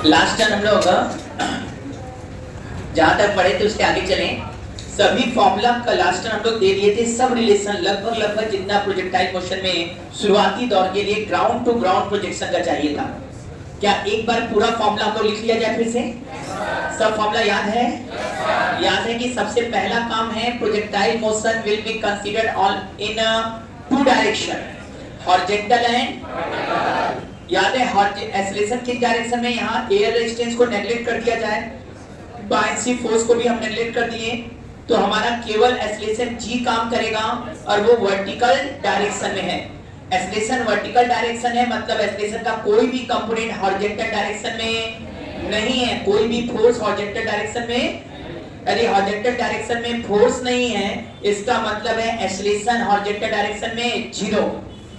Last time हम लोग जहां तक पढ़े थे उसके आगे चलें। सभी फॉर्मूला का लास्ट टाइम हम लोग दे दिए थे, सब रिलेशन लगभग जितना प्रोजेक्टाइल मोशन में शुरुआती दौर के लिए ग्राउंड टू ग्राउंड प्रोजेक्शन का चाहिए था। क्या एक बार पूरा फॉर्मूला को लिख लिया जाए फिर से? सब फॉर्मूला याद है? याद है कि सबसे पहला काम है projectile motion will be considered on in two direction, horizontal and, याद है एक्सेलरेशन किस डायरेक्शन में? यहाँ एयर रेजिस्टेंस को नेगलेक्ट कर दिया जाए, बायसी फोर्स को भी हम नेगलेक्ट कर दिए, तो हमारा केवल एक्सेलरेशन जी काम करेगा और वो वर्टिकल डायरेक्शन में है। एक्सेलरेशन वर्टिकल डायरेक्शन है, मतलब एक्सेलरेशन का कोई भी कंपोनेंट हॉरिजॉन्टल डायरेक्शन में नहीं है, कोई भी फोर्स हॉरिजॉन्टल डायरेक्शन में, यदि हॉरिजॉन्टल डायरेक्शन में फोर्स नहीं है इसका मतलब है एक्सेलरेशन हॉरिजॉन्टल डायरेक्शन में जीरो।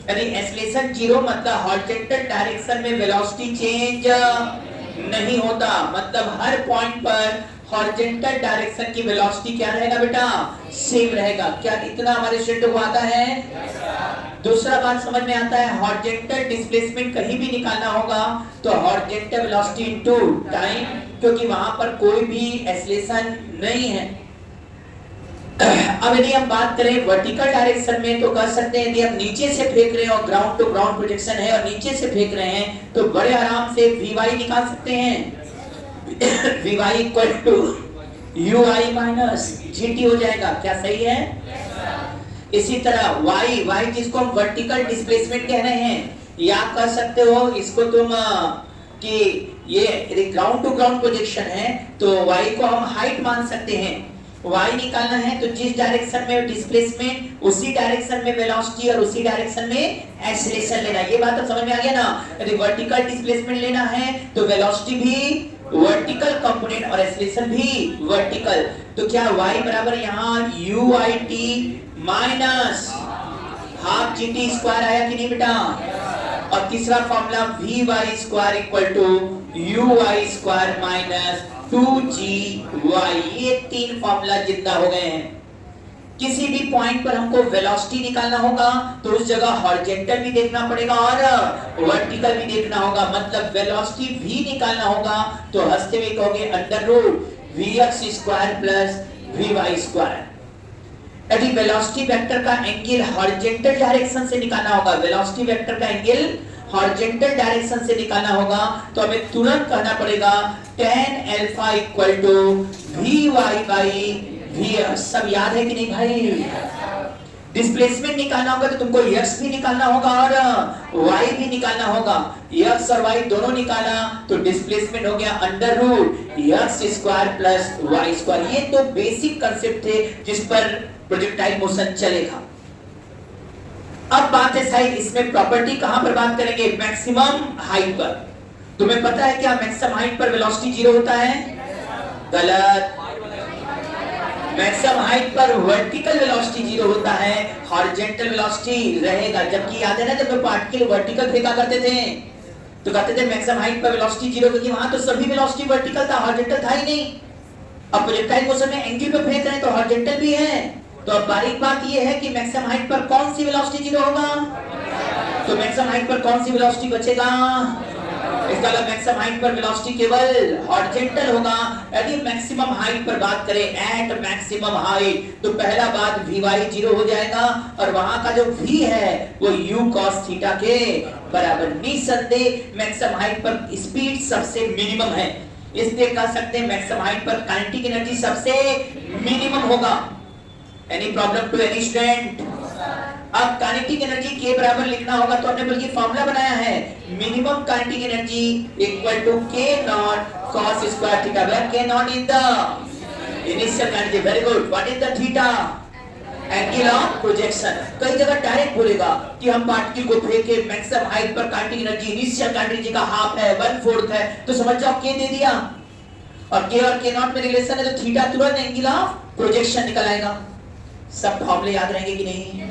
यदि एक्सेलरेशन जीरो मतलब हॉरिजॉन्टल डायरेक्शन में वेलोसिटी चेंज नहीं होता, मतलब हर पॉइंट पर हॉरिजॉन्टल डायरेक्शन की वेलोसिटी क्या रहेगा बेटा? सेम रहेगा। क्या इतना हमारे स्टूडेंट को आता है? दूसरा बात समझ में आता है, हॉरिजॉन्टल डिस्प्लेसमेंट कहीं भी निकालना होगा तो हॉरिजॉन्टल वेलोसिटी इनटू टाइम, क्योंकि वहां पर कोई भी एक्सेलरेशन नहीं है। अब यदि हम बात करें वर्टिकल डायरेक्शन में तो कह सकते हैं यदि हम नीचे से फेंक रहे हैं और ग्राउंड टू ग्राउंड प्रोजेक्शन है और नीचे से फेंक रहे हैं तो बड़े आराम से Vy निकाल सकते हैं। Vy equal to Ui minus Gt हो जाएगा। क्या सही है? इसी तरह y जिसको हम वर्टिकल डिस्प्लेसमेंट कह रहे हैं, या कह सकते हो इसको तुम कि ये ग्राउंड टू ग्राउंड प्रोजेक्शन है तो y को हम हाइट मान सकते हैं। y निकालना है तो जिस डायरेक्शन में डिस्प्लेसमेंट उसी डायरेक्शन में वेलोसिटी और उसी डायरेक्शन में एक्सेलरेशन लेना। ये बात तो समझ में आ गया ना? यदि वर्टिकल डिस्प्लेसमेंट लेना है तो वेलोसिटी भी वर्टिकल कंपोनेंट और एक्सेलरेशन भी वर्टिकल। तो क्या y बराबर यहाँ uit minus half gt square आया कि नहीं बेटा? और तीसरा formula vy square equal to uy square minus 2gy। ये तीन फॉर्मूला जिंदा हो गए हैं। किसी भी पॉइंट पर हमको वेलोसिटी निकालना होगा तो उस जगह हॉरिजॉन्टल भी देखना पड़ेगा और वर्टिकल भी देखना होगा, मतलब वेलोसिटी भी निकालना होगा तो हंसते हुए कहोगे under root vx square plus vy square. यदि वेलोसिटी वेक्टर का एंगल हॉरिजॉन्टल डायरेक्शन से निकालना होगा, वेलोसिटी वेक्टर का एंगल हॉरिजॉन्टल डायरेक्शन से निकालना होगा तो हमें तुरंत कहना पड़ेगा tan alpha equal to vy by vx। सब याद है कि नहीं भाई? डिस्प्लेसमेंट निकालना होगा तो तुमको x भी निकालना होगा और y भी निकालना होगा। x और y दोनों निकाला तो डिस्प्लेसमेंट हो गया under root x square plus y square. ये तो बेसिक कंसेप्ट थे जिस पर प्रोजेक्टाइल मोशन चलेगा। अब बात है साइड, इसमें प्रॉपर्टी कहां पर बात करेंगे? मैक्सिमम हाइट पर। तुम्हें पता है क्या मैक्सिमम हाइट पर वेलोसिटी जीरो होता है? गलत। मैक्सिमम हाइट पर वर्टिकल वेलोसिटी जीरो होता है, हॉरिजॉन्टल वेलोसिटी रहेगा। जबकि याद है ना जब पार्टिकल वर्टिकल फेंका करते थे तो कहते थे मैक्सिमम हाइट पर वेलोसिटी जीरो, क्योंकि वहां तो सभी वेलोसिटी वर्टिकल था, हॉरिजॉन्टल था ही नहीं। अब प्रोजेक्टाइल मोशन में एंगल पे फेंक रहे हैं तो हॉरिजॉन्टल भी है। तो अब बारीक बात ये है कि मैक्सिमम हाइट पर कौन सी वेलोसिटी जीरो होगा? तो मैक्सिमम हाइट पर कौन सी वेलोसिटी बचेगा? इसका मतलब मैक्सिमम हाइट पर वेलोसिटी केवल हॉरिजॉन्टल होगा। यदि मैक्सिमम हाइट पर बात करें एट मैक्सिमम हाइट तो पहला बात Vy जीरो हो जाएगा और वहां का जो V है वो u cos थीटा के बराबर। निसंदेह मैक्सिमम हाइट पर स्पीड सबसे मिनिमम है, इसलिए कह सकते हैं मैक्सिमम हाइट पर काइनेटिक एनर्जी सबसे मिनिमम होगा। Any problem to any student? अब काइनेटिक एनर्जी के बराबर लिखना होगा तो हमने बल्कि फार्मूला बनाया है, minimum kinetic energy equal to k not cos square theta, where k not is the initial energy. Very good. What is the theta? Angle of projection. कई जगह डायरेक्ट बोलेगा कि हम पार्टिकल को फेंके मैक्सिमम हाइट पर kinetic energy initial kinetic energy का half है, 1/4 है, तो समझ जाओ k दे दिया और k और k नॉट में रिलेशन है तो थीटा तुरंत एंगल ऑफ प्रोजेक्शन निकल आएगा। सब फॉर्मूले याद रहेंगे कि नहीं?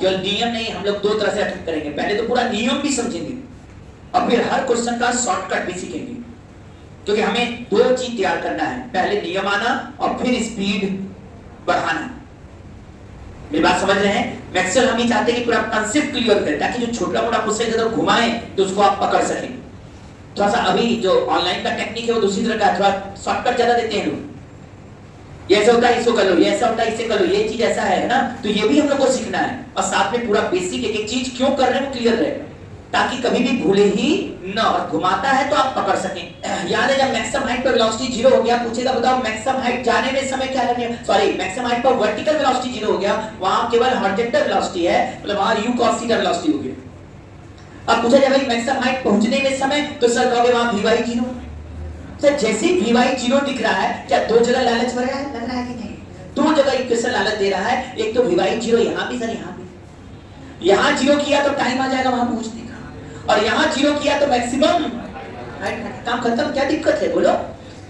केवल नियम नहीं, हम लोग दो तरह से अटैक करेंगे। पहले तो पूरा नियम भी समझेंगे और फिर हर क्वेश्चन का शॉर्टकट भी सीखेंगे, क्योंकि हमें दो चीज तैयार करना है, पहले नियम आना और फिर स्पीड बढ़ाना। मेरी बात समझ रहे हैं? मैक्सवेल हम ही चाहते हैं कि पूरा कांसेप्ट क्लियर करें ताकि जो छोटा मोटा क्वेश्चन जब घुमाएं तो उसको आप पकड़ सकें। थोड़ा सा अभी जो ऑनलाइन का टेक्निक है वो दूसरी तरह का, थोड़ा शॉर्टकट ज्यादा देते हैं लोग। ये ऐसा होता है इसको कर लो, ये ऐसा होता है इससे कर लो, ये चीज ऐसा है ना। तो ये भी हम लोग को सीखना है और साथ में पूरा बेसिक एक एक चीज क्यों कर रहे हैं वो क्लियर रहे, ताकि कभी भी भूले ही न। और घुमाता है तो आप पकड़ सकें। याद है जब मैक्सिमम हाइट पर वेलोसिटी 0 हो गया, पूछेगा बताओ मैक्सिमम हाइट जाने में समय क्या लगेगा, सॉरी मैक्सिमम हाइट पर वर्टिकल वेलोसिटी 0 हो गया, वहां केवल हॉरिजॉन्टल वेलोसिटी है, मतलब वहां u cos थीटा वेलोसिटी हो गया। अब पूछा जाए भाई मैक्सिमम हाइट पहुंचने में समय, तो सर कहोगे वहां vy 0। सर जैसे vy 0 दिख रहा है, क्या दो जगह लालच भर रहा है, लग रहा है कि नहीं? दो जगह इक्वेशन लालच दे रहा है, एक तो vy 0 यहां भी, सर यहां भी, यहां 0 किया तो टाइम आ जाएगा वहां पहुंचने का, और यहां 0 किया तो मैक्सिमम हाइट, काम खत्म। क्या दिक्कत है बोलो?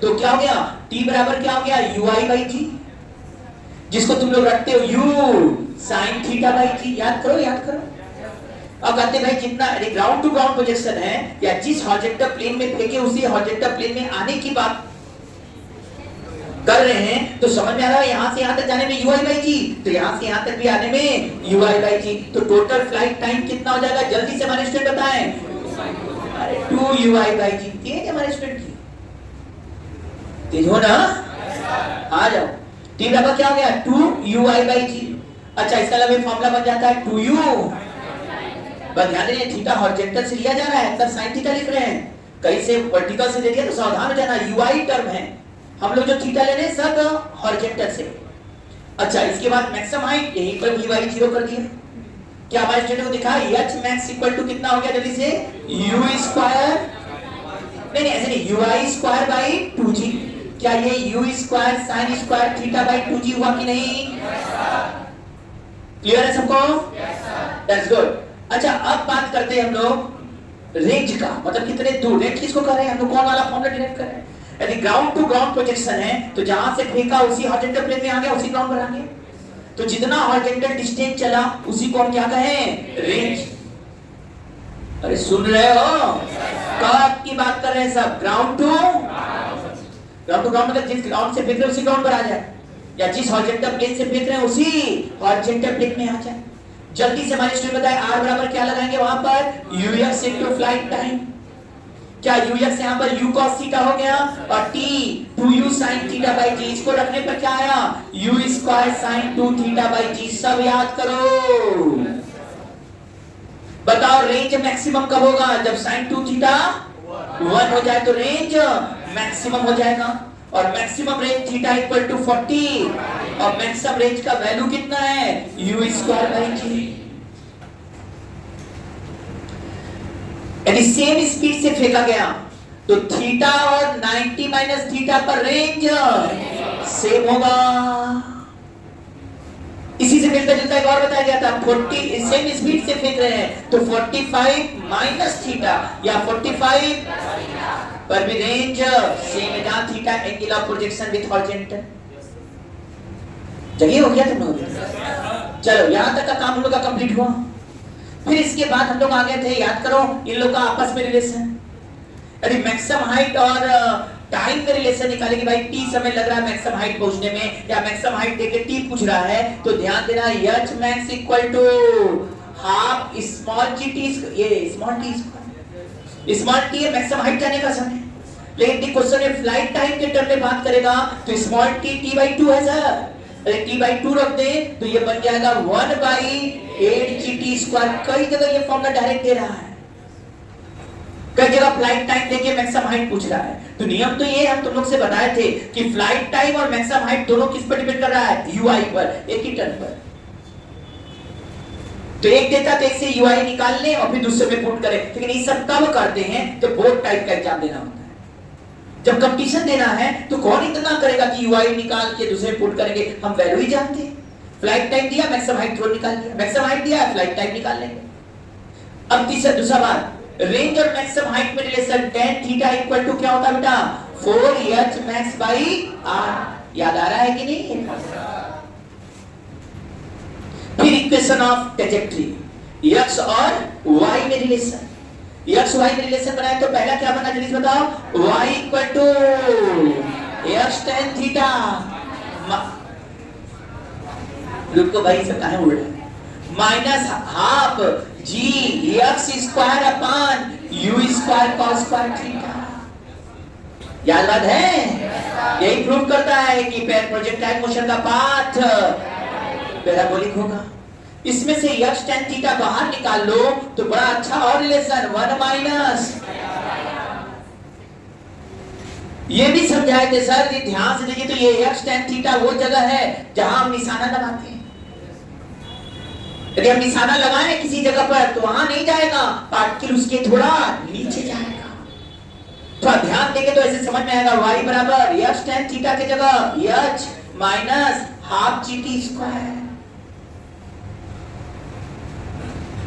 तो क्या हो गया, t बराबर क्या हो गया, ui/g, जिसको तुम लोग रखते हो u sin θ/g। याद करो याद करो। अब कहते भाई जितना ग्राउंड टू ग्राउंड प्रोजेक्शन है, या जिस हॉरिजॉन्टल प्लेन में फेंके उसी हॉरिजॉन्टल प्लेन में आने की बात कर रहे हैं, तो समझ में आ रहा है यहां से यहां तक जाने में ui/g, तो यहां से यहां तक भी आने में ui/g, तो टोटल फ्लाइट टाइम कितना हो जाएगा, जल्दी से हमारे स्टूडेंट बताएं। अरे 2ui/g। तेज हमारे स्टूडेंट की, तेज हो ना, आ जाओ। t बराबर क्या हो गया, 2ui/g। अच्छा इसका मतलब फॉर्मूला बन जाता है 2u, बस ध्यान देना थीटा हॉरिजॉन्टल से लिया जा रहा है तब sin थीटा लिख रहे हैं, कहीं से वर्टिकल से दे दिया तो सावधान हो जाना, ui टर्म है, हम लोग जो थीटा ले रहे हैं सब हॉरिजॉन्टल से। अच्छा इसके बाद मैक्सिमम हाइट यहीं पर vy 0 कर दिया। क्या हमारे स्टूडेंट को दिखा h max इक्वल टू कितना हो गया, जल्दी से u स्क्वायर, नहीं ऐसे नहीं, ui²/2g। क्या ये u square sin square θ/2g हुआ कि नहीं? क्लियर है सबको? That's good. अच्छा अब बात करते हैं हम लोग रेंज का, मतलब कितने दूर, रेंज किसको कर रहे हैं हम लोग, कौन वाला फॉर्मूला डायरेक्ट कर रहे हैं। यदि ग्राउंड टू ग्राउंड प्रोजेक्शन है तो जहां से फेंका उसी हॉरिजॉन्टल प्लेन में आ गया, उसी ग्राउंड पर आ गया, तो जितना हॉरिजॉन्टल डिस्टेंस चला उसी को हम क्या कहें, रेंज। अरे सुन रहे हो, कब की बात कर रहे हैं सब, ग्राउंड टू ग्राउंड, मतलब जिस ग्राउंड से फेंक रहे उसी ग्राउंड पर आ जाए, या जिस हॉरिजॉन्टल प्लेन से फेंक रहे हैं उसी हॉरिजॉन्टल प्लेन में आ जाए। जल्दी से हमारे स्टूडेंट बताएं r बराबर क्या लगाएंगे वहां पर, ux इनटू फ्लाइट टाइम। क्या ux यहां पर u cos थीटा हो गया, और t 2u sin θ/g, इसको रखने पर क्या आया, u स्क्वायर sin 2 θ/g। सब याद करो, बताओ रेंज मैक्सिमम कब होगा, जब sin 2 थीटा 1 हो जाए तो रेंज मैक्सिमम हो जाएगा, और maximum range theta equal to 40, और मैक्सिमम रेंज का वैल्यू कितना है, u²/g। यदि सेम स्पीड से फेंका गया तो थीटा और 90 माइनस थीटा पर रेंज सेम होगा। इसी से मिलता जुलता एक और बताया गया था, 40 सेम स्पीड से फेंक रहे हैं तो 45 माइनस थीटा या 45 पर भी रेंज सेम है, जहां theta angle of projection with horizontal. जगह हो गया तुम लोग, चलो यहां तक का काम हम लोग का कंप्लीट हुआ। फिर इसके बाद हम लोग आ गए थे, याद करो इन लोग का आपस में रिलेशन, यदि मैक्सिमम हाइट और टाइम में रिलेशन निकालेंगे, भाई t समय लग रहा है मैक्सिमम हाइट पहुंचने में, या मैक्सिमम हाइट देके t पूछ रहा है, तो ध्यान देना h max equal to half small g t, ये स्मॉल t स्मॉल t है मैक्सिमम हाइट जाने का समय, लेकिन क्वेश्चन में फ्लाइट टाइम के टर्म में बात करेगा तो स्मॉल t t/2 है सर, अरे t/2 रख दे तो ये बन जाएगा 1/8gt²। कई जगह ये फॉर्मूला डायरेक्ट दे रहा है, कई जगह फ्लाइट टाइम देके मैक्सिमम हाइट पूछ रहा है। तो नियम तो ये हम तुम लोग से बताए थे कि फ्लाइट टाइम और मैक्सिमम हाइट दोनों किस पर डिपेंड कर रहा है, ui पर, एक ही टर्म पर। तो एक देता तो एक से ui निकाल ले और फिर दूसरे में पुट करें, लेकिन ये सब कब करते हैं जब बोर्ड टाइप का एग्जाम देना होता है, जब कंपटीशन देना है तो कौन इतना करेगा कि ui निकाल के दूसरे में पुट करेंगे, हम वैल्यू ही जानते हैं। फ्लाइट टाइम दिया मैक्सिमम हाइट तुरंत निकाल लिया, मैक्सिमम हाइट दिया फ्लाइट टाइम निकाल लेंगे। अब दूसरा बात, रेंज और मैक्सिमम हाइट में relation tan theta equal to क्या होता है बेटा, 4h max by r। याद आ रहा है कि नहीं? फिर इक्वेशन ऑफ ट्रैजेक्टरी, x और y में रिलेशन, x y में रिलेशन बनाए तो पहला क्या बना जल्दी बताओ, y इक्वल टू x tan थीटा, रुको भाई सब कहां उड़ रहे हैं, minus half g x square upon u square cos square theta. याद बात है? यही प्रूव करता है कि प्रोजेक्टाइल मोशन का पाथ पैराबोलिक होगा। इसमें से x tan थीटा बाहर निकाल लो तो बड़ा अच्छा और रिलेशन 1 माइनस। ये भी समझाए थे सर, ये ध्यान से देखिए तो ये x tan थीटा वो जगह है जहां हम निशाना लगाते हैं। यदि हम निशाना लगाएं किसी जगह पर तो वहां नहीं जाएगा, पार्टिकल उसके थोड़ा नीचे जाएगा। थोड़ा ध्यान देंगे तो ऐसे समझ में आएगा y बराबर x tan थीटा की जगह h minus half gt square.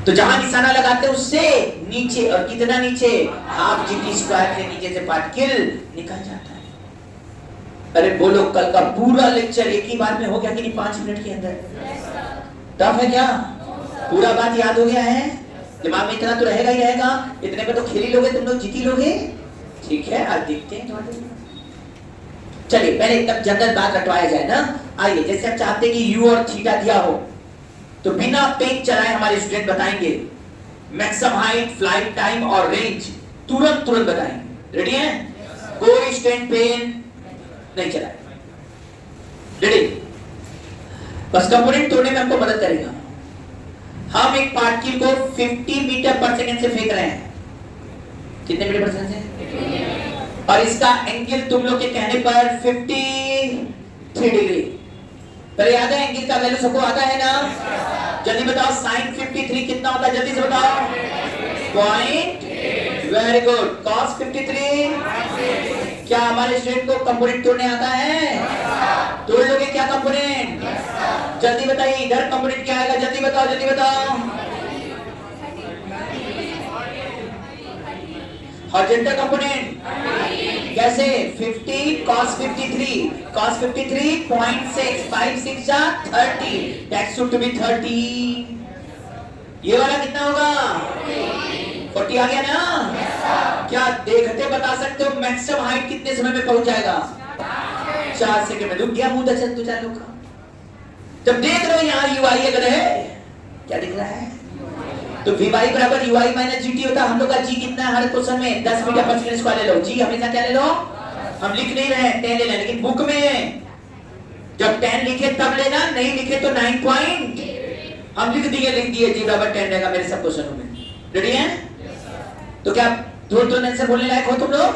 तो जहां निशाना लगाते हैं उससे नीचे, और कितना नीचे? हाफ gt स्क्वायर के नीचे से पार्टिकल निकल जाता है। अरे बोलो, कल का पूरा लेक्चर एक ही बार में हो गया कि नहीं? 5 मिनट के अंदर। टफ है क्या? पूरा बात याद हो गया है? दिमाग में इतना तो रहेगा ही रहेगा। इतने पे तो खेल ही लोगे तुम लोग, जीत ही लोगे। ठीक है, आज देखते हैं। चलिए पहले एकदम जनरल बात रटवाया जाए ना। आइए, जैसे हम चाहते हैं कि u और थीटा दिया हो तो बिना पेन चलाए हमारे स्टूडेंट बताएंगे मैक्सिमम हाइट, फ्लाइट टाइम और रेंज तुरंत बताएंगे। रेडी हैं? कोई स्टूडेंट पेन नहीं चलाए। रेडी? बस कंपोनेंट तोड़ने में हमको मदद करेगा। हम एक पार्टिकल को 50 मीटर पर सेकंड से फेंक रहे हैं। कितने मीटर पर सेकंड से? और इसका एंगल तुम लोग के कहने पर 53 डिग्री। पर याद है एंगल का वैल्यू सबको आता है ना? जल्दी बताओ, sin 53 कितना होता है? जल्दी से बताओ। पॉइंट। Very good. cos 53। क्या हमारे स्टूडेंट को कंपोनेंट तोड़ने आता है? तोड़ लोगे क्या कंपोनेंट? जल्दी बताइए, इधर कंपोनेंट क्या आएगा? जल्दी बताओ, जल्दी बताओ। हॉरिजॉन्टल कंपोनेंट कैसे? 50 cos 53 cos 53 0.6 5 6 जा 30, that should be 30। ये वाला कितना होगा? 40 आ गया ना? क्या देखते बता सकते हो मैक्सिमम हाइट कितने समय में पहुंच जाएगा? 4 सेकंड में। रुक गया मुंह दर्शन तो चालू का। जब देख रहे हो यहाँ ui अगर है, क्या दिख रहा है? तो Vy बराबर ui माइनस gt होता है। हम लोग का g कितना है हर क्वेश्चन में? 10 मीटर पर सेकंड स्क्वायर ले लो। g हमेशा क्या ले लो? हम लिख नहीं रहे हैं 10 ले लें, लेकिन बुक में जब 10 लिखे तब लेना, नहीं लिखे तो 9 पॉइंट हम लिख दिए g बराबर 10 रहेगा मेरे सब क्वेश्चनों में। रेडी हैं? तो क्या तुरंत आंसर बोलने लायक हो तुम लोग?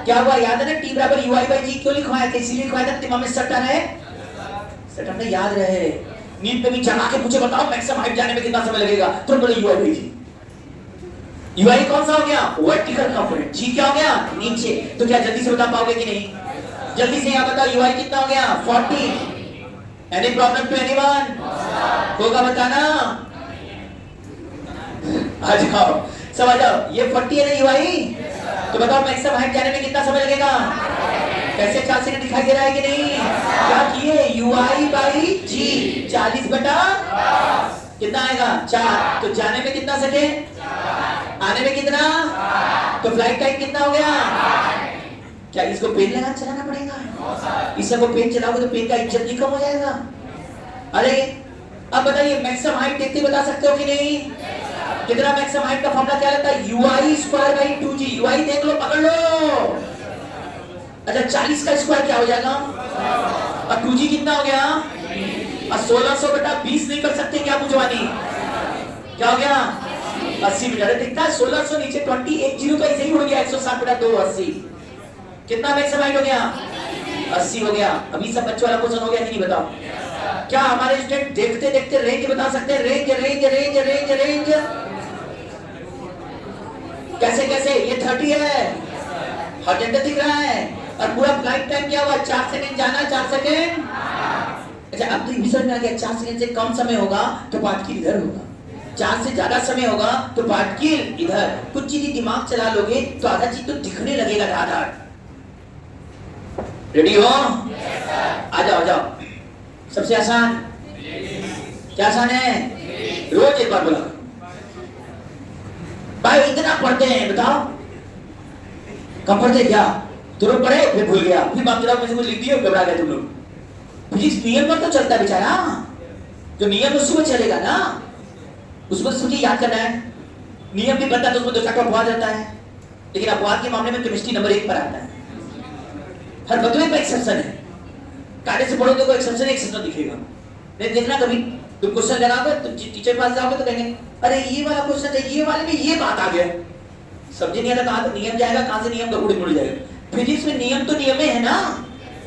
क्या हुआ याद है ना? t बराबर ui by g क्यों लिखवाया था? इसीलिए लिखवाया था दिमाग में सट्टा रहे, सट्टा में याद रहे। नींद में भी जगा के पूछे बताओ मैक्सिमम हाइट जाने में कितना समय लगेगा, तो बोले ui by g। ui कौन सा हो गया? Vertical component. g क्या हो गया? नीचे। तो क्या जल्दी से बता पाओगे कि नहीं? जल्दी से यहाँ बताओ ui कितना हो गया? 40। Any problem to anyone? होगा बताना। आ जाओ, समझ जाओ। ये 40 है ना ui? तो बताओ मैक्सिमम हाइट जाने में कितना समय लगेगा? कैसे 4 सेकंड दिखाई दे रहा है कि नहीं? क्या किए? ui by g 40 बटा कितना आएगा? 4। तो जाने में कितना सेकंड? आने में कितना? तो फ्लाइट टाइम कितना हो गया? क्या इसको पेन लगा चलाना पड़ेगा? इसको पेन चलाओगे तो पेन का इज्जत नहीं कम हो जाएगा? अरे अब बताइए मैक्सिमम हाइट देखते बता सकते हो कि नहीं? कितना मैक्सिमम हाइट का फॉर्मूला क्या रहता है? ui square by 2g। ui देख लो, पकड़ लो। अच्छा 40 का स्क्वायर क्या हो जाएगा? और 2g कितना हो गया? और 1600 बटा 20 नहीं कर सकते क्या मुझवानी? क्या हो गया? 80 मीटर। दिखता है 1600 नीचे 20 एक जीरो तो ऐसे ही उड़ गया। 160 बटा 2 80। कितना मैक्सिमम हाइट हो गया? 80 हो गया। अभी सब बच्चों वाला क्वेश्चन हो गया कि नहीं बताओ? क्या हमारे स्टूडेंट देखते देखते रेंज बता सकते हैं? Range range range range range कैसे कैसे? ये 30 है, हॉरिजॉन्टल दिख रहा है। और पूरा फ्लाइट टाइम क्या हुआ? 4 सेकंड जाना, 4 सेकंड। अच्छा अब तो समझ में आ गया, 4 सेकंड से कम समय होगा तो पार्टिकल इधर होगा, 4 से ज्यादा समय होगा तो पार्टिकल इधर। कुछ चीज दिमाग चला लोगे तो आधा चीज तो दिखने लगेगा आधा। रेडी हो? आ जाओ आ जाओ। सबसे आसान क्या आसान है? रोज एक बार बोला भाई इतना पढ़ते हैं बताओ, कब पढ़ते क्या? तुरंत पढ़े फिर भूल गया, फिर बाप में से कुछ लिख दिए घबरा गए तुम लोग। फिजिक्स नियम पर तो चलता है बेचारा, जो नियम उसी में चलेगा ना। उसमें सोचिए याद करना है, नियम भी बनता है तो उसमें 2-4 का अपवाद रहता है, लेकिन अपवाद के मामले में केमिस्ट्री नंबर 1 पर आता है। हर बतवे पर एक्सेप्शन है, कायदे से पढ़ो तो कोई एक्सेप्शन दिखेगा। नहीं देखना कभी तुम क्वेश्चन लगाओगे तो टीचर पास जाओगे तो कहेंगे अरे ये वाला क्वेश्चन है, ये वाले में ये बात आ गया, समझ नहीं आता कहां से नियम जाएगा, कहां से नियम का उड़ जाएगा। फिजिक्स में नियम तो नियम है ना,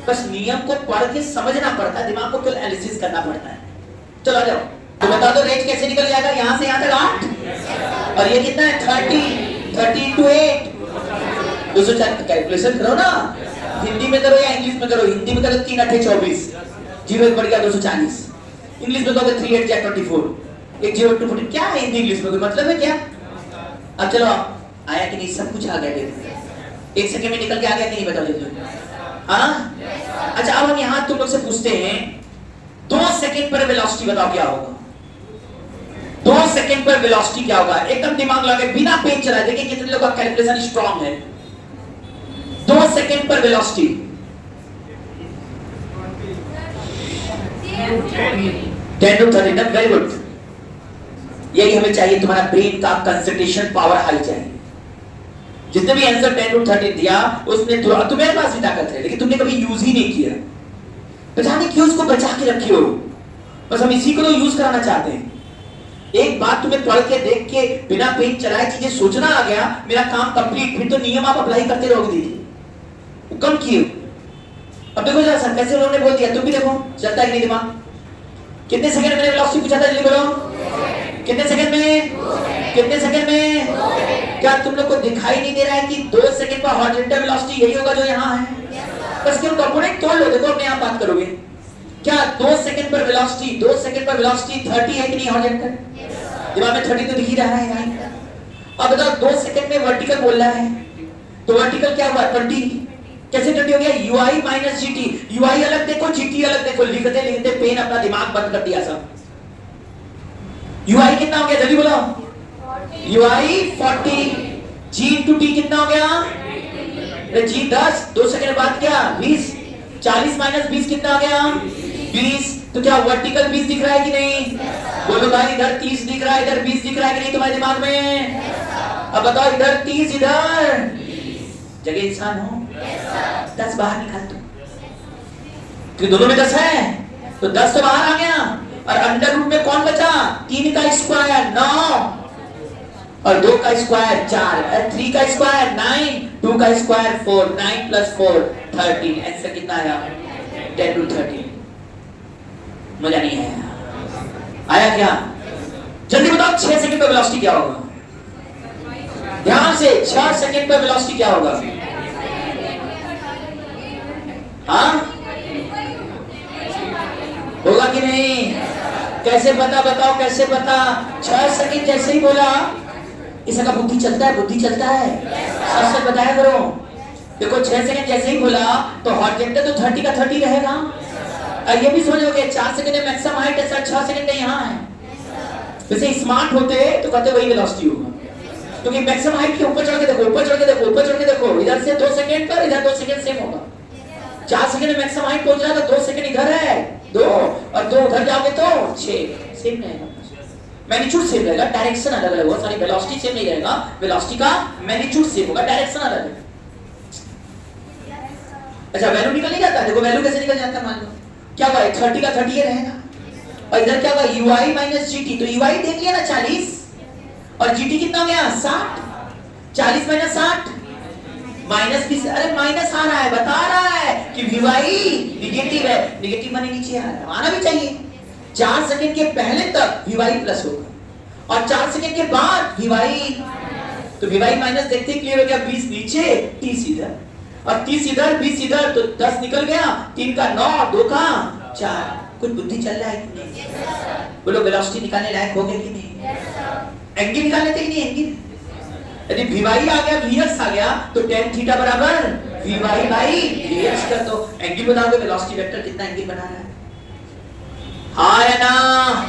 बस नियम को पढ़ के समझना पड़ता है, दिमाग को केवल एनालिसिस करना पड़ता है। चलो आ जाओ, तो बता दो रेंज कैसे निकल जाएगा, यहां से यहां तक 8 और ये कितना है 30 into 8 204 कैलकुलेशन करो ना, हिंदी में करो या इंग्लिश में करो। हिंदी में करो 3 8 24 जीरो बढ़ गया 240, इंग्लिश में कहोगे 3 8 24 1 0 2 14 क्या है हिंदी इंग्लिश में कोई मतलब है क्या? अब चलो आया कि नहीं, सब कुछ आ गया, देखो 1 सेकंड में निकल के आ गया कि नहीं, बताओ जल्दी। हाँ अच्छा, अब हम यहां तुम लोग से पूछते हैं 2 सेकंड पर वेलोसिटी बताओ क्या होगा। 2 सेकंड पर वेलोसिटी क्या होगा, एकदम दिमाग लगा बिना पेन चलाए, देखिए कितने लोगों का कैलकुलेशन स्ट्रांग है। 2 सेकंड पर वेलोसिटी 10 to 30, वेरी गुड, यही हमें चाहिए, तुम्हारा ब्रेन का कंसंट्रेशन पावर हाई चाहिए। जितने भी आंसर 10 to 30 दिया उसने तुम्हारे पास भी ताकत है, लेकिन तुमने कभी यूज ही नहीं किया, पता नहीं क्यों उसको बचा के रखे हो, बस हम इसी को तो यूज कराना चाहते हैं। एक बात तुम्हें पढ़ के देख के बिना पेन चलाए चीजें सोचना आ गया, मेरा काम कंप्लीट, फिर तो नियम आप अप्लाई करते रहोगे दीदी, कम किए। अब देखो जरा सर कैसे उन्होंने बोल दिया, तुम भी देखो चलता है कि नहीं दिमाग। कितने सेकंड में वेलोसिटी पूछा था, जल्दी बोलो कितने सेकंड में, कितने सेकंड में? क्या तुम लोग को दिखाई नहीं दे रहा है कि 2 सेकंड पर हॉरिजॉन्टल वेलोसिटी यही होगा जो यहाँ है? बस केवल कंपोनेंट तोड़ लो, देखो अपने आप बात करोगे। क्या 2 सेकंड पर वेलोसिटी 30 है कि नहीं हॉरिजॉन्टल? दिमाग में 30 तो दिख ही रहा है यहाँ। अब बताओ 2 सेकंड में वर्टिकल बोल रहा है, तो वर्टिकल क्या हुआ 20, कैसे 20 हो गया? ui माइनस जीटी, ui अलग देखो जीटी अलग देखो, लिखते लिखते पेन अपना दिमाग बंद कर दिया सब। ui कितना हो गया जल्दी बोलो, ui 40, g into t कितना हो गया? g 10, 2 सेकंड बाद क्या 20, 40 माइनस 20 कितना हो गया 20। तो क्या वर्टिकल 20 दिख रहा है कि नहीं? बोलो भाई इधर 30 दिख रहा है, इधर 20 दिख रहा है कि नहीं तुम्हारे दिमाग में? अब बताओ इधर 30 इधर जगह इंसान हो 10 बाहर निकाल दो, क्योंकि दोनों में 10 है तो 10 तो बाहर आ गया, और अंडर रूट में कौन बचा? 3 का स्क्वायर 9 और 2 का स्क्वायर 4, 3 का स्क्वायर 9, 2 का स्क्वायर 4, 9 प्लस 4 13। आंसर कितना आया 10 to 30। मजा नहीं आया क्या? जल्दी बताओ 6 सेकंड पर वेलोसिटी क्या होगा? ध्यान से 6 सेकंड पर वेलोसिटी क्या होगा? हाँ होगा कि नहीं? कैसे पता बताओ, कैसे पता? 6 सेकंड जैसे ही बोला इसका बुद्धि चलता है, बुद्धि चलता है, सच सच बताया करो। देखो 6 सेकंड जैसे ही बोला तो हॉरिजॉन्टल तो 30 का 30 रहेगा, और ये भी समझोगे 4 सेकंड में मैक्सिमम हाइट है सर, 6 सेकंड में यहाँ है। वैसे स्मार्ट होते तो कहते वही वेलोसिटी होगा, क्योंकि मैक्सिमम हाइट के ऊपर चढ़ के देखो, ऊपर चढ़ के देखो, ऊपर चढ़ के देखो, इधर से 2 सेकंड पर इधर 2 सेकंड सेम होगा। 4 सेकंड में मैक्सिमम हाइट पहुंच रहा है तो 2 सेकंड इधर है 2 और 2 उधर जाओगे तो 6, सेम रहेगा, मैग्नीट्यूड सेम रहेगा, डायरेक्शन अलग अलग होगा, सॉरी वेलोसिटी सेम नहीं रहेगा, वेलोसिटी का मैग्नीट्यूड सेम होगा, डायरेक्शन अलग है। अच्छा वैल्यू निकल नहीं जाता, देखो वैल्यू कैसे निकल जाता है, मान लो क्या हुआ 30 का 30 रहेगा, और इधर क्या हुआ ui माइनस जीटी, तो ui देख लिया ना 40 और जीटी कितना हो गया 60, 40 माइनस 60 माइनस 20, अरे माइनस आ रहा है, बता रहा है कि वी निगेटिव है, निगेटिव माने नीचे आ रहा है, आना भी चाहिए। 4 सेकंड के पहले तक वी प्लस होगा और 4 सेकंड के बाद वी, तो वी माइनस देखते ही क्लियर हो गया, 20 नीचे 30 इधर और 30 इधर 20 इधर, तो 10 निकल गया, 3 का 9, 2 का 4। कुछ बुद्धि चल रहा है कि नहीं? बोलो वेलोसिटी निकालने लायक हो गए कि नहीं? एंगल निकालने थे कि नहीं? एंगल यदि वी आ गया vx आ गया तो tan थीटा बराबर vy बाई vx कर दो, एंगल बताओगे वेलोसिटी वेक्टर कितना एंगल बना रहा है, हाँ या ना?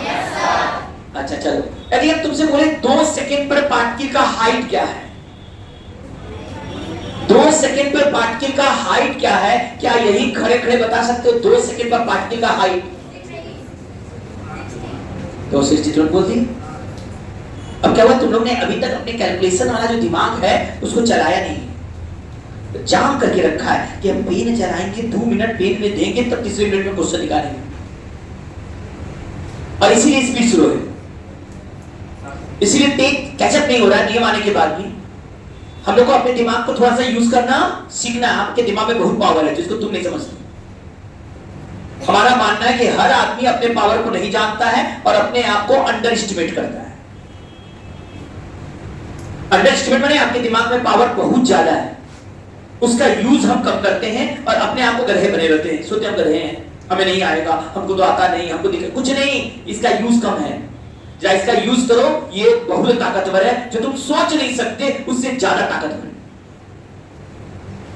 Yes sir. अच्छा चलो, यदि हम तुमसे बोले 2 सेकंड पर पार्टिकल का हाइट क्या है, 2 सेकंड पर पार्टिकल का हाइट क्या है, क्या यही खड़े खड़े बता सकते हो 2 सेकंड पर पार्टिकल का हाइट? तो 60 बोल दी क्या हुआ, तुम लोग ने अभी तक अपने कैलकुलेशन वाला जो दिमाग है उसको चलाया नहीं, जाम करके रखा है कि हम पेन चलाएंगे, 2 मिनट पेन में देंगे तब तीसरे मिनट में क्वेश्चन निकालेंगे, और इसीलिए स्पीड स्लो है, इसीलिए तेज कैचअप नहीं हो रहा है नियम आने के बाद भी। हम लोग को अपने दिमाग को थोड़ा सा यूज करना सीखना है। आपके दिमाग में बहुत पावर है जिसको तुम नहीं समझते। हमारा मानना है कि हर आदमी अपने पावर को नहीं जानता है और अपने आप को अंडर एस्टिमेट करता है। अंडर एस्टिमेट माने आपके दिमाग में पावर बहुत ज्यादा है, उसका यूज हम कम करते हैं और अपने आप को गधे बने रहते हैं, सोचते हम गधे हैं, हमें नहीं आएगा, हमको तो आता नहीं, हमको दिखे कुछ नहीं, इसका यूज कम है। जरा इसका यूज करो, ये बहुत ताकतवर है, जो तुम सोच नहीं सकते उससे ज्यादा ताकतवर है।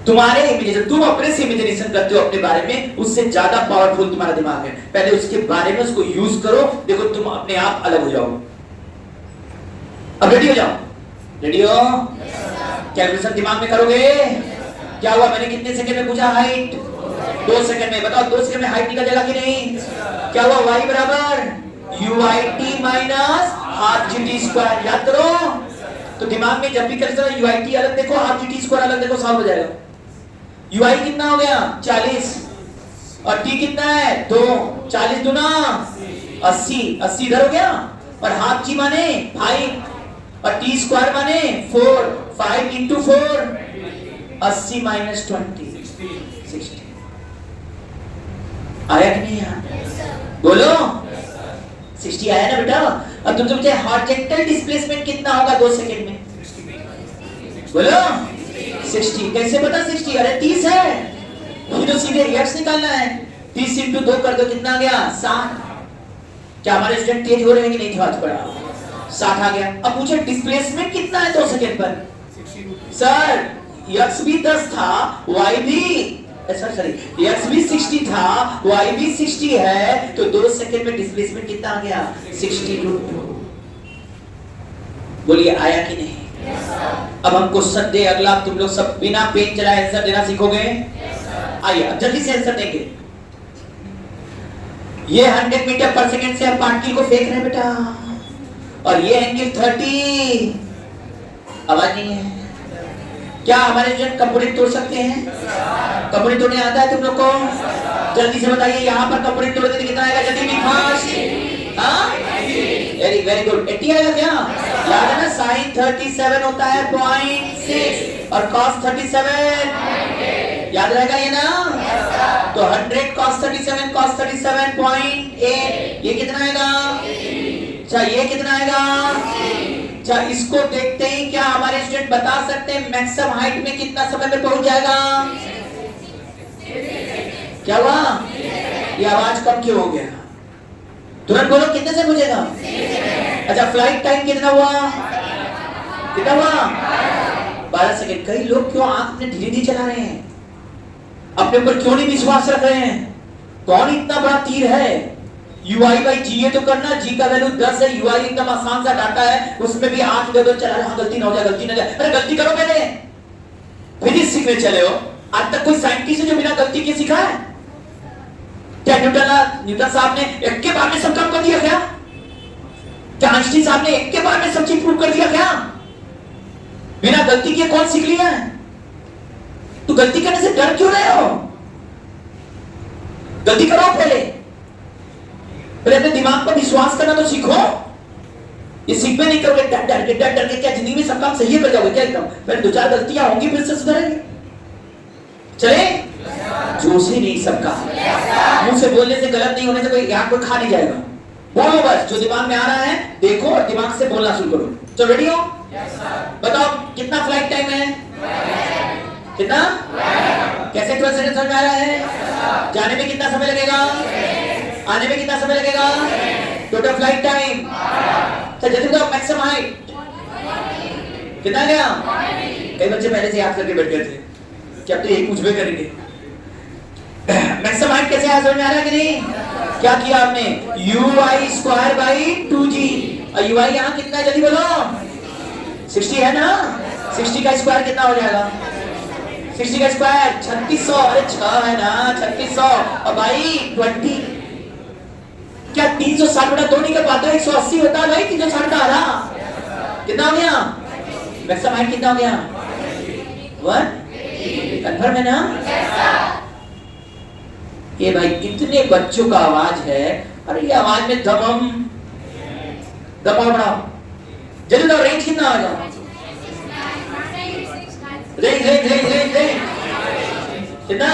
तुम्हारे इमेजिनेशन, तुम अपने से इमेजिनेशन करते हो अपने बारे में, उससे ज्यादा पावरफुल तुम्हारा दिमाग है। पहले उसके बारे में उसको यूज करो, देखो तुम अपने आप अलग हो जाओ। अब रेडी हो जाओ, रेडी हो? कैलकुलेशन दिमाग में करोगे? क्या हुआ, मैंने कितने सेकंड में पूछा हाइट? 2 सेकंड में। बताओ 2 सेकंड में हाइट निकल जाएगा कि नहीं? क्या हुआ, y बराबर UIT minus half GT square. याद करो, तो दिमाग में जब भी कैलकुलेशन UIT अलग देखो, हाफ GT स्क्वायर अलग देखो, सॉल्व हो जाएगा। UI कितना हो गया 40 और T कितना है 2, 40 दूना 80, 80 इधर हो गया, और हाफ G माने 5 और T स्क्वायर माने 4, 5 into 4 80 माइनस 20 60। आया कि नहीं यहाँ? बोलो 60 आया ना बेटा। अब तुमसे पूछे हॉरिजॉन्टल डिस्प्लेसमेंट कितना होगा 2 सेकंड में? बोलो 60। कैसे पता 60? अरे 30 है, ये तो सीधे x निकालना है। 30 into 2 कर दो, कितना आ गया 60। क्या हमारे स्टूडेंट तेज हो रहे हैं कि नहीं? हाथ पड़ा 60 आ गया। अब पूछे डिस्प्लेसमेंट कितना है 2 सेकंड पर? सर x भी 10 था, y भी सॉरी x भी 60 था, y भी 60 है, तो 2 सेकंड में डिस्प्लेसमेंट कितना आ गया 60√2। बोलिए आया कि नहीं? अब हम क्वेश्चन दे अगला, तुम लोग सब बिना पेन चलाए आंसर देना सीखोगे? आइए अब जल्दी से आंसर देंगे। ये 100 मीटर पर सेकंड से हम पार्टिकल को फेंक रहे हैं बेटा, और ये एंगल 30। आवाज नहीं है क्या? हमारे स्टूडेंट कंपोनेंट तोड़ सकते हैं? कंपोनेंट तोड़ने आता है तुम लोग को? जल्दी से बताइए, यहाँ पर कंपोनेंट तोड़ने के कितना आएगा? जल्दी भी फास्ट। हाँ वेरी वेरी गुड। 80 आएगा क्या? याद है ना, sin 37 होता है 0.6 और cos 37 याद रहेगा ये ना? तो 100 cos 37 cos 37.8 ये कितना आएगा? अच्छा ये कितना आएगा? अच्छा इसको देखते ही क्या हमारे स्टूडेंट बता सकते हैं मैक्सिमम हाइट में कितना समय में पहुंच जाएगा? क्या हुआ? ये आवाज कम क्यों हो गया? तुरंत बोलो कितने से पहुंचेगा? अच्छा फ्लाइट टाइम कितना हुआ? कितना हुआ? 12 सेकंड। कई लोग क्यों आंख में धीरे धीरे चला रहे हैं? अपने ऊपर क्यों नहीं विश्वास रख रहे हैं? कौन इतना बड़ा तीर है? UI/GA तो करना, G का वैल्यू 10 है, UI एकदम आसान सा डाटा है, उसमें भी 8 इधर चला रहा, गलती ना हो जाए, गलती ना जाए। अरे गलती करो पहले, फिजिक्स सीखने चले हो। आज तक कोई साइंटिस्ट है जो बिना गलती के सीखा है? क्या न्यूटन साहब ने एक के बाद में सब काम कर दिया क्या? क्या आइंस्टीन साहब ने एक के बाद में सब चीज प्रूव कर दिया क्या? बिना गलती के कौन सीख लिया है? तो गलती करने से डर क्यों रहे हो? गलती करो पहले अपने दिमाग पर विश्वास करना तो सीखो। ये सीखने नहीं करोगे डर डर के क्या जिंदगी में सब काम सही कर जाओगे क्या? एकदम पहले 2-4 गलतियां होंगी फिर से सुधरेंगे। चले जोश ही नहीं सबका, मुंह से बोलने से गलत नहीं होने से कोई यहाँ कोई खा नहीं जाएगा। बोलो बस जो दिमाग में आ रहा है, देखो और दिमाग से बोलना शुरू करो। चलो रेडी हो? बताओ कितना फ्लाइट टाइम है? कितना? कैसे 12 सेकंड समझ में आ रहा है? जाने में कितना समय लगेगा? आने में कितना समय लगेगा? Total flight time. तो जल्दी बताओ मैक्सिमम हाइट कितना गया? कई बच्चे पहले से याद करके बैठ गए थे कि अब तो यही पूछबे करेंगे। मैक्सिमम हाइट कैसे आया समझ में आ रहा है कि नहीं? क्या किया आपने? UI²/2G और UI यहाँ कितना है? जल्दी बोलो 60 है ना? 60 का स्क्वायर कितना हो जाएगा? 60 का स्क्वायर 3600। अरे 6 है ना 3600 और भाई 20। क्या 360/2 नहीं कर पाते? 180 होता है भाई 360 का आधा। कितना हो गया? मैक्सिमम हाइट कितना हो गया? 1। कंफर्म है ना? ये भाई इतने बच्चों का आवाज है, अरे ये आवाज में दबम दबाव बढ़ाओ, जल्दी बताओ रेंज कितना आ जाओ? Range range range range range कितना?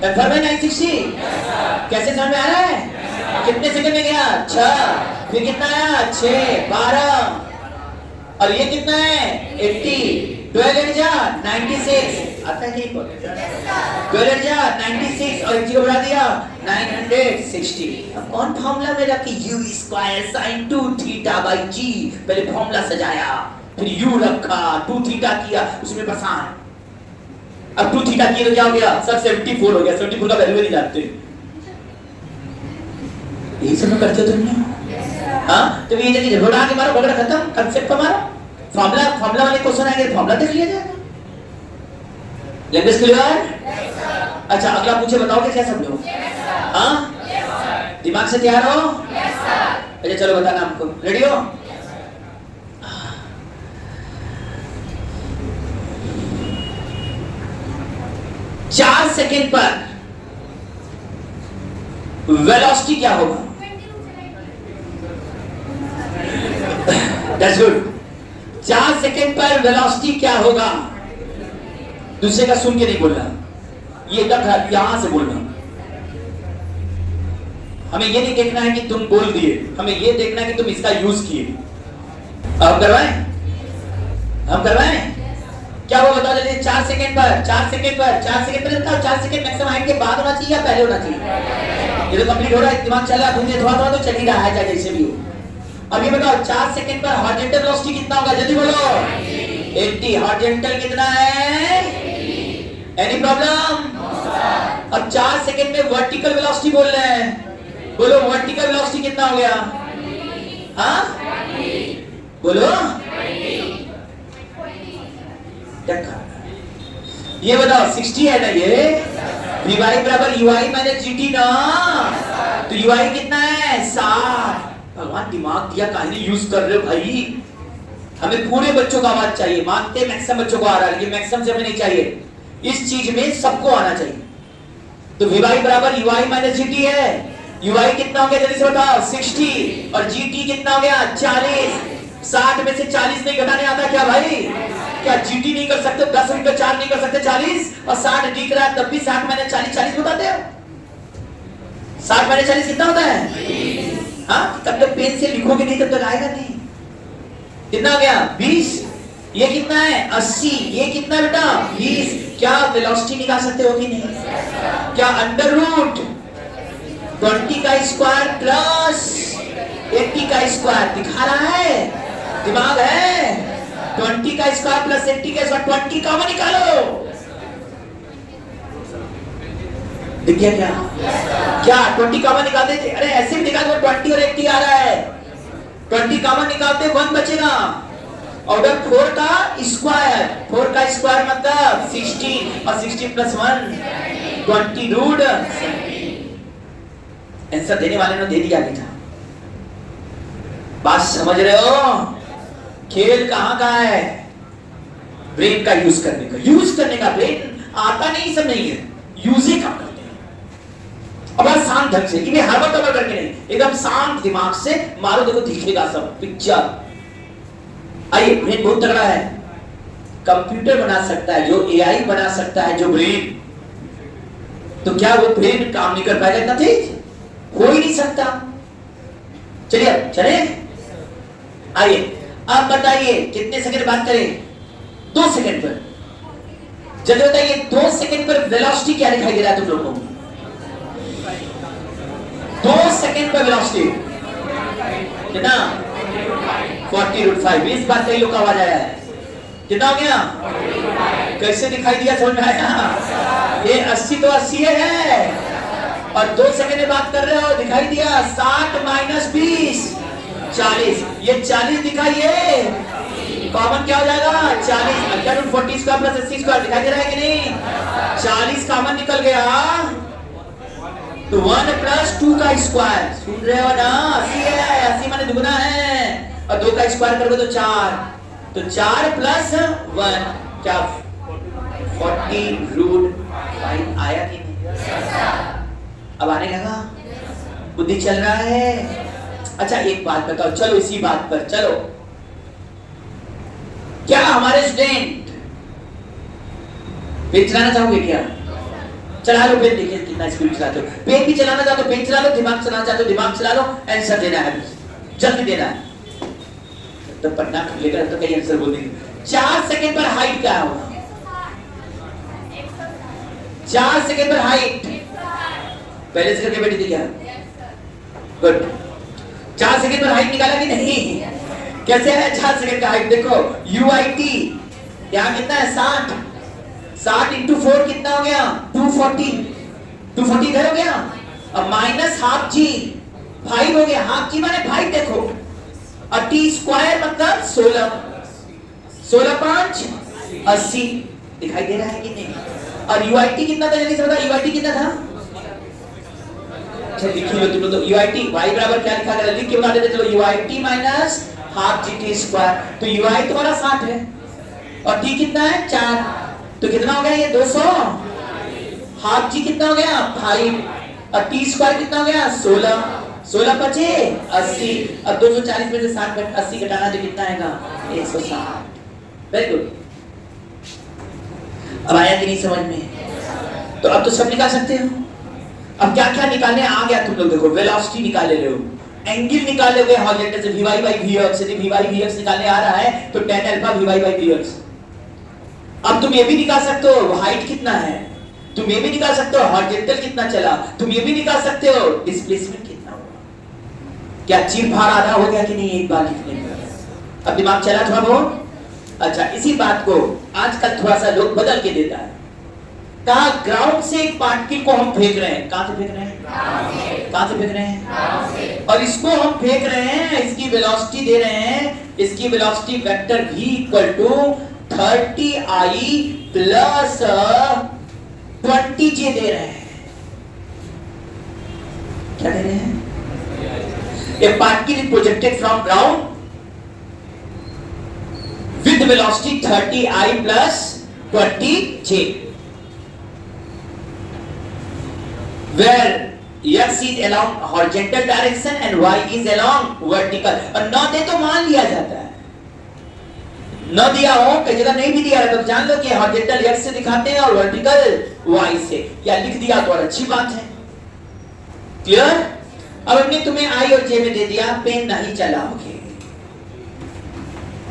कंफर्म है 960? कैसे समझ में आ रहा है? कितने सेकंड में गया? 6। फिर कितना आया? 6, 12, और ये कितना है? 80। 12 जा 96 आता है ठीक? 12 जा 96 और 1 बढ़ा दिया 960। अब कौन फॉर्मूला में रखी? u square sin 2 theta by g। पहले फॉर्मूला सजाया, फिर u रखा, 2 थीटा किया, उसमें बसान। अब 2 थीटा किया तो क्या हो गया? सब 74 हो गया। 74 का वैल्यू नहीं जानते, यही सब करते हो तुम। हाँ तो ये चीज घोड़ा के मारो, बगड़ा खत्म, कंसेप्ट का मारो, फॉर्मूला वाले क्वेश्चन आएंगे, फॉर्मूला देख लिया जाएगा। Language clear? अच्छा अगला पूछे, बताओगे क्या सब लोग? हाँ दिमाग से तैयार हो? अच्छा चलो बताना हमको, रेडी हो? चार सेकेंड पर वेलोसिटी क्या होगा? That's good. 4 सेकेंड पर वेलोसिटी क्या होगा? दूसरे का सुन के नहीं बोलना, ये यहां से बोलना। हमें ये नहीं देखना है कि तुम बोल दिए, हमें ये देखना है कि तुम इसका यूज किए। हम करवाएं? हम करवाएं? क्या वो बताओ जल्दी? 4 सेकेंड पर, 4 सेकेंड पर, 4 सेकेंड पर बताओ। 4 सेकेंड मैक्सिमम हाइट के बाद होना चाहिए या पहले होना चाहिए? ये तो कंप्लीट हो रहा है, दिमाग चल रहा है, थोड़ा तो चल ही रहा है, चाहे जैसे भी हो। अब ये बताओ 4 सेकंड पर हॉरिजॉन्टल वेलोसिटी कितना होगा? जल्दी बोलो। 80। हॉरिजॉन्टल कितना है? Any problem? अब 4 सेकंड में वर्टिकल वेलोसिटी बोल रहे हैं, बोलो वर्टिकल वेलोसिटी कितना हो गया? हाँ बोलो। ये बताओ 60 है ना ये? Vy बराबर ui माइनस gt ना, तो ui कितना है? 60। भगवान दिमाग दिया, कहानी यूज कर रहे हो भाई। हमें पूरे बच्चों का आवाज चाहिए, मानते मैक्सिमम बच्चों को आ रहा है, ये मैक्सिमम से हमें नहीं चाहिए, इस चीज में सबको आना चाहिए। तो Vy बराबर ui माइनस gt है। ui कितना हो गया जल्दी से बताओ? 60। और gt कितना हो गया? 40। 60 में से 40 नहीं घटाने आता क्या भाई? क्या gt नहीं कर सकते? 10 में 4 नहीं कर सकते? 40 और 60 दिख रहा है तब भी 60 माइनस 40 40 बताते हो? 60 माइनस 40 कितना होता है? हाँ तब तक पेन से लिखोगे नहीं तब तक आएगा नहीं। कितना हो गया? 20। ये कितना है? 80। ये कितना बेटा? 20। क्या वेलोसिटी निकाल सकते हो कि नहीं? क्या अंडर रूट 20 का स्क्वायर प्लस 80 का स्क्वायर दिखा रहा है? दिमाग है? 20 का स्क्वायर प्लस 80 का स्क्वायर, 20 कॉमन निकालो। दिख गया क्या? क्या 20 कॉमन निकालते थे? अरे ऐसे भी निकाल दो, 20 और 80 आ रहा है, 20 कॉमन निकालते 1 बचेगा। और 4 का स्क्वायर, 4 का स्क्वायर मतलब 16 और 16 प्लस 1 20 रूट। आंसर देने वाले ने दे दिया बेटा। बात समझ रहे हो? खेल कहां का है? ब्रेन का यूज करने का, यूज करने का। ब्रेन आता नहीं सब नहीं है, यूज ही काम करते हैं। अब शांत ढंग से, इन्हें हड़बड़ तबड़ करके नहीं, एकदम शांत दिमाग से मारो, देखो दिखेगा सब पिक्चर। आइए, ब्रेन बहुत तगड़ा है, कंप्यूटर बना सकता है जो, एआई बना सकता है जो ब्रेन, तो क्या वो ब्रेन काम नहीं कर पाएगा इतना तेज? हो ही नहीं सकता। चलिए चले, आइए अब बताइए कितने सेकंड बात करें? 2 सेकंड पर। जल्दी बताइए 2 सेकंड पर वेलोसिटी क्या दिखाई दे रहा है तुम लोगों को? 2 सेकंड पर वेलोसिटी कितना? 40√5। इस बात कई लोग का आवाज आया है, कितना हो गया? कैसे दिखाई दिया? समझ में आया? ये 80 तो 80 है, और 2 सेकंड में बात कर रहे हो, दिखाई दिया 60 माइनस 20 40। ये 40 दिखाइए, कॉमन क्या हो जाएगा? 40। क्या 40 स्क्वायर प्लस 80 स्क्वायर दिखाई दे रहा है कि नहीं? 40 कॉमन निकल गया, तो 1 प्लस 2 का स्क्वायर। सुन रहे हो ना? 80 है, 80 माने दुगना है, और 2 का स्क्वायर करोगे तो 4, तो 4 प्लस 1 क्या 40√5 आया कि नहीं? अब आने लगा, बुद्धि चल रहा है। अच्छा एक बात बताओ, चलो इसी बात पर चलो, क्या हमारे स्टूडेंट पेन चलाना चाहोगे क्या? चला लो पेन, देखिए कितना स्पीड चलाते हो। पेन भी चलाना चाहते हो पेन चला लो, दिमाग चलाना चाहते हो दिमाग चला लो। आंसर देना है, जल्दी देना है। तो पढ़ना लेकर तो कई आंसर बोल देंगे। 4 सेकंड पर हाइट क्या होगा? 4 सेकंड पर हाइट पहले से करके बैठी थी क्या? गुड। 4 सेकंड पर हाइट निकाला कि नहीं? कैसे है 4 सेकंड का हाइट? देखो UIT यहाँ कितना है 60, 60 इंटू 4 कितना हो गया? 240, 240 इधर हो गया। अब माइनस हाफ जी 5 हो गया। हाफ जी माने 5 देखो, और टी स्क्वायर मतलब 16, 16 5 80 दिखाई दे रहा है कि नहीं? और UIT कितना था जल्दी से बता, UIT कितना था? अच्छा लिख लो तुम लोग तो UIT y बराबर क्या लिखा गया? लिख के बता देते चलो, UIT minus half G T square. तो UI तुम्हारा 60 है और t कितना है 4, तो कितना हो गया ये 200। हाफ जी कितना हो गया 5 और टी स्क्वायर कितना हो गया 16, 16 बचे 80। अब 240 में से 80 घटाना तो कितना आएगा 160। Very good. अब आया कि नहीं समझ में? तो अब तो सब निकाल सकते हो। अब क्या क्या निकालने आ गया तुम लोग देखो, वेलोसिटी निकाल ले हो, एंगल निकाल लोगे हॉरिजॉन्टल से Vy by Vx, यदि Vy Vx निकालने आ रहा है तो tan alpha Vy by Vx। अब तुम ये भी निकाल सकते हो हाइट कितना है, तुम ये भी निकाल सकते हो हॉरिजॉन्टल कितना चला, तुम ये भी निकाल सकते हो डिस्प्लेसमेंट कितना हुआ। क्या चीर फाड़ आधा हो गया कि नहीं एक बार लिखने में? अब दिमाग चला थोड़ा बहुत। अच्छा इसी बात को आजकल थोड़ा सा लोग बदल के देता है। कहा ग्राउंड से एक पार्टिकल को हम फेंक रहे हैं, कहां से फेंक रहे हैं? कहां से फेंक रहे हैं? और इसको हम फेंक रहे हैं, इसकी वेलोसिटी दे रहे हैं, इसकी velocity vector v equal to 30i plus 20j दे रहे हैं। क्या दे रहे हैं? A particle is projected from ground with velocity 30i plus 20j, where x is along horizontal direction and y is along vertical। और न दे तो मान लिया जाता है, न दिया हो कई जगह नहीं भी दिया है तो जान लो कि horizontal x से दिखाते हैं और vertical y से। या लिख दिया तो और अच्छी बात है। क्लियर? अब हमने तुम्हें i और j में दे दिया, पेन नहीं चलाओगे।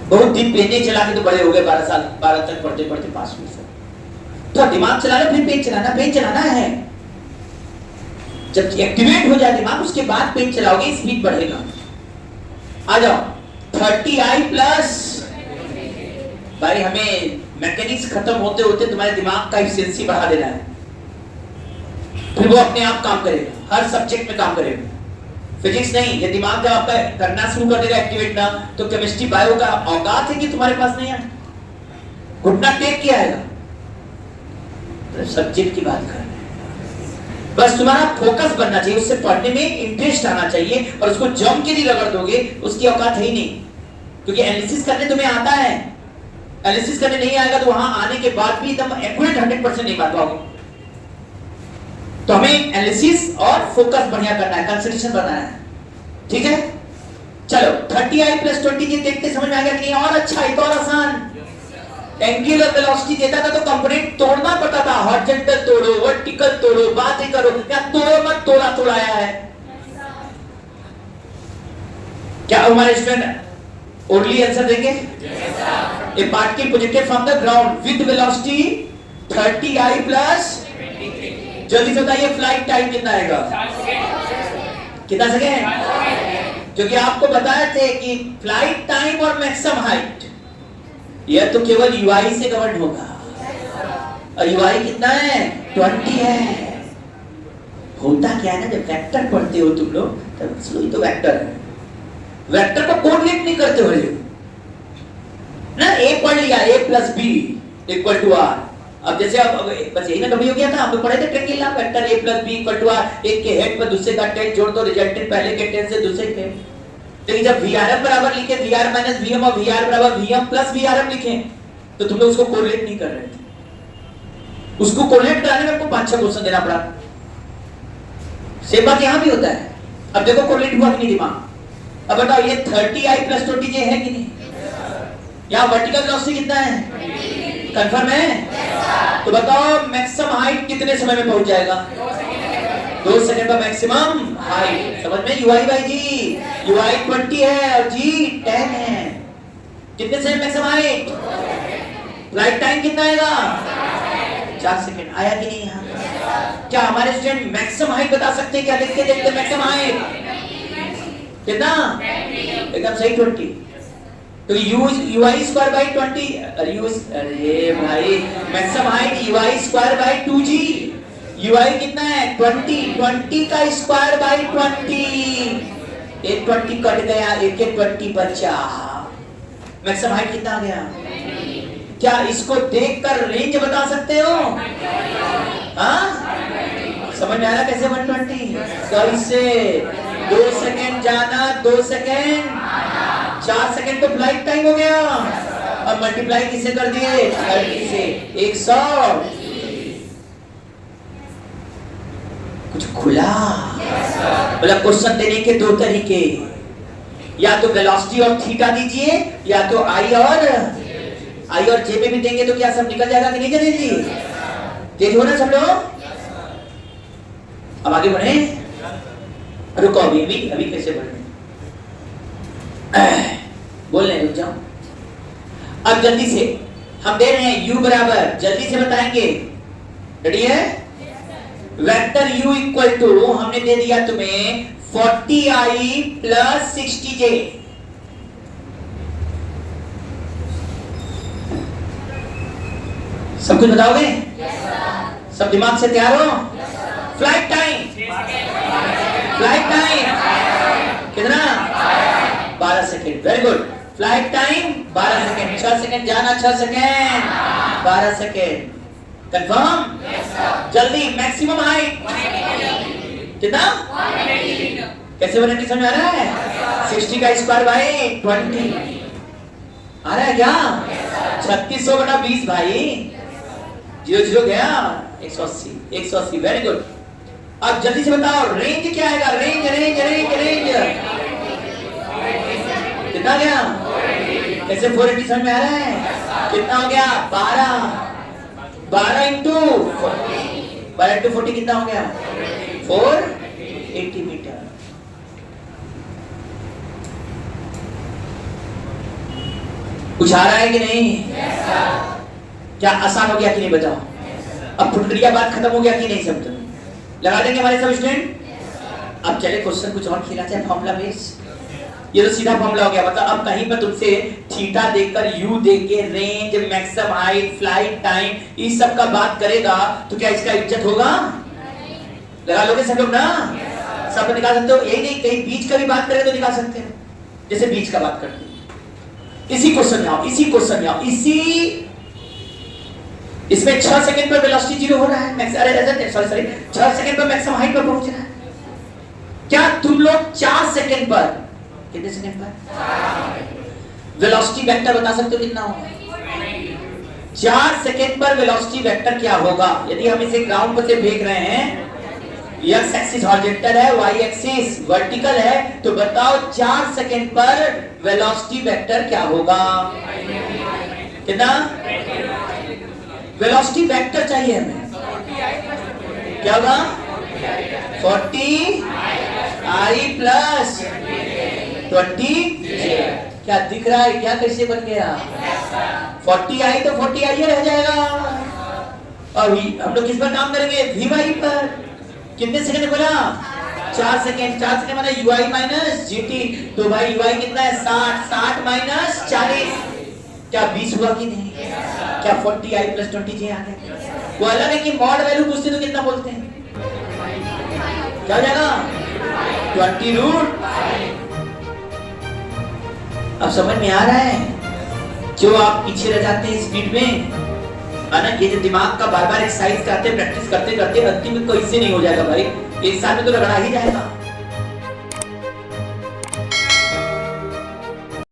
बहुत दिन पेन चला के तो बड़े हो गए, 12 साल 12 तक पढ़ते पढ़ते पास हुए सब। तो दिमाग चला लो, फिर पेन चलाना, पेन चलाना है। जब एक्टिवेट हो जाए दिमाग उसके बाद पेन चलाओगे, स्पीड बढ़ेगा। आ जाओ 30i प्लस, भाई हमें मैकेनिक्स खत्म होते होते तुम्हारे दिमाग का एफिशिएंसी बढ़ा देना है, फिर वो अपने आप काम करेगा, हर सब्जेक्ट में काम करेगा। फिजिक्स नहीं, ये दिमाग जब आपका करना शुरू कर देगा एक्टिवेट ना, तो केमिस्ट्री बायो का औकात है कि तुम्हारे पास नहीं है, घुटना टेक के आएगा। तो सब्जेक्ट की बात कर रहे हैं, बस तुम्हारा फोकस बनना चाहिए, उससे पढ़ने में इंटरेस्ट आना चाहिए, और उसको जम के नहीं रगड़ दोगे उसकी औकात है ही नहीं। क्योंकि एनालिसिस करने तुम्हें आता है, एनालिसिस करने नहीं आएगा तो वहां आने के बाद भी एकदम एक्यूरेट 100% नहीं बात पाओगे। तो हमें एनालिसिस और फोकस बढ़िया करना है, कंसंट्रेशन बनाना है, ठीक है। चलो 30i प्लस 20j देखते समझ में आ गया कि नहीं? और अच्छा एक और आसान, एंगुलर वेलोसिटी देता था तो कंपोनेंट तोड़ना पड़ता था, हॉरिजॉन्टल तोड़ो, वर्टिकल तोड़ो, बातें करो, या तोड़ो मत, तोड़ा तोड़ाया है। क्या हमारे स्टूडेंट ओरली आंसर देंगे? ए particle projected from the ground with velocity 30i plus, जल्दी से बताइए फ्लाइट टाइम कितना आएगा? कितना सेकेंड? क्योंकि आपको बताए थे कि फ्लाइट टाइम और मैक्सिमम हाइट यह तो केवल UI से गवर्न होगा, और UI कितना है 20 है। होता क्या है ना, जब वेक्टर पढ़ते हो तुम लोग तब स्लो तो वेक्टर है, वेक्टर को कोरिलेट नहीं करते हो ना। A पढ़ लिया, A plus B equal to R। अब जैसे अब बस यही ना कभी हो गया था, हम लोग पढ़े थे triangular vector A plus B equal to R, एक के हेड पर दूसरे का टेन जोड़ दो, रिजल्टेंट पहले के टेन से दूसरे के। लेकिन जब VRM बराबर लिखे VR माइनस VM और VR बराबर VM प्लस VRM लिखे तो तुम लोग उसको कोरिलेट नहीं कर रहे थे। उसको कोरिलेट कराने में आपको 5-6 क्वेश्चन देना पड़ा। सेम बात यहां भी होता है। अब देखो कोरिलेट हुआ कि नहीं दिमाग। अब बताओ ये 30i प्लस 20j है कि नहीं? यहाँ वर्टिकल वेलोसिटी कितना है? कंफर्म है? तो बताओ मैक्सिमम हाइट कितने समय में पहुंच जाएगा? 2 सेकंड पर मैक्सिमम हाइट। समझ में? UI बाई G, UI 20 है और G 10 है। कितने second maximum height? Flight time कितना आएगा? 4 सेकंड। आया कि नहीं यहाँ? क्या हमारे स्टूडेंट मैक्सिमम हाइट बता सकते हैं? क्या लिख के देखते? मैक्सिमम हाइट कितना? एकदम सही 20। तो UI स्क्वायर बाई 20। अरे भाई maximum height UI square by 2G। UI कितना है? 20 का स्क्वायर बाई 20। एक 20 कट गया, एक 20 बचा। मैक्सिमम हाइट कितना आ गया? क्या इसको देखकर रेंज बता सकते हो? हाँ, समझ में आ रहा कैसे? 120 कैसे? 2 सेकेंड जाना, 2 सेकेंड 4 सेकेंड तो फ्लाइट टाइम हो गया। अब मल्टीप्लाई किससे कर दिए? 30 से 100। कुछ खुला? मतलब क्वेश्चन देने के 2 तरीके, या तो वेलोसिटी और थीटा दीजिए, या तो आई और जे पे भी देंगे तो क्या सब निकल जाएगा कि नहीं जल्दी? तेज हो ना सब लोग? अब आगे बढ़े। रुको अभी कैसे बढ़े? बोलने रुक जाओ। अब जल्दी से हम दे रहे हैं u बराबर, जल्दी से बताएंगे। रेडी है? वेक्टर u इक्वल टू हमने दे दिया तुम्हें 40i प्लस 60j। सब कुछ बताओगे? सब दिमाग से तैयार हो? फ्लाइट टाइम कितना? 12 second. Very good. Flight time 12 second. 6 second जाना, 6 सेकेंड 12 सेकेंड। कंफर्म? जल्दी। मैक्सिमम हाइट कितना? 180। कैसे 180 समझ आ रहा है? 60 का स्क्वायर बाई 20 आ रहा है क्या? 3600 बटा 20 भाई। 0 गया 180। Very good. अब जल्दी से बताओ रेंज क्या आएगा? रेंज कितना गया? कैसे 480 समझ में आ रहा है? कितना हो गया? 12 इंटू 40 कितना हो गया? 480 मीटर। कुछ आ रहा है कि नहीं? क्या आसान हो गया कि नहीं बताओ? अब फुटकड़िया बात खत्म हो गया कि नहीं? सब लगा देंगे हमारे सब स्टूडेंट? अब चले क्वेश्चन कुछ और खेला जाए फॉर्मूला बेस। ये तो सीधा फॉर्मूला हो गया। मतलब अब कहीं पर तुमसे थीटा देकर u देके range, maximum height, flight time इस सब का बात करेगा तो क्या इसका इज्जत होगा? लगा लोगे सब लोग ना? सब निकाल सकते हो? यही नहीं, कहीं बीच का भी बात करें तो निकाल सकते हो। जैसे बीच का बात करते हैं, इसी क्वेश्चन में आओ। इसमें 6 सेकंड पर वेलोसिटी 0 हो रहा है। 6 सेकंड पर मैक्सिमम हाइट पर पहुंच रहा है। क्या तुम लोग 4 सेकंड पर, कितने सेकंड पर वेलोसिटी वेक्टर बता सकते हो कितना होगा? 4 सेकंड पर वेलोसिटी वेक्टर क्या होगा? यदि हम इसे ग्राउंड पर से फेंक रहे हैं, x एक्सिस हॉरिजॉन्टल है, y एक्सिस वर्टिकल है, तो बताओ 4 सेकंड पर वेलोसिटी वेक्टर क्या होगा? कितना? वेलोसिटी वेक्टर चाहिए हमें। क्या होगा? 40i plus 20। क्या दिख रहा है? क्या कैसे बन गया? 40i तो 40i रह जाएगा। और हम लोग किस पर काम करेंगे? vy पर। कितने सेकंड बोला? 4 सेकंड। 4 सेकंड माने ui माइनस gt। तो भाई ui कितना है? 60 माइनस 40। क्या 20 हुआ कि नहीं? क्या 40i प्लस 20j आ गया? वो अलग है कि मॉड वैल्यू पूछते तो कितना बोलते हैं? क्या हो जाएगा? 20√। अब समझ में आ रहा है जो आप पीछे रह जाते हैं स्पीड में? ना ये जो दिमाग का बार बार एक्सरसाइज करते, प्रैक्टिस करते करते अंतिम में कोई से नहीं हो जाएगा भाई। एक साल में तो रगड़ा ही जाएगा।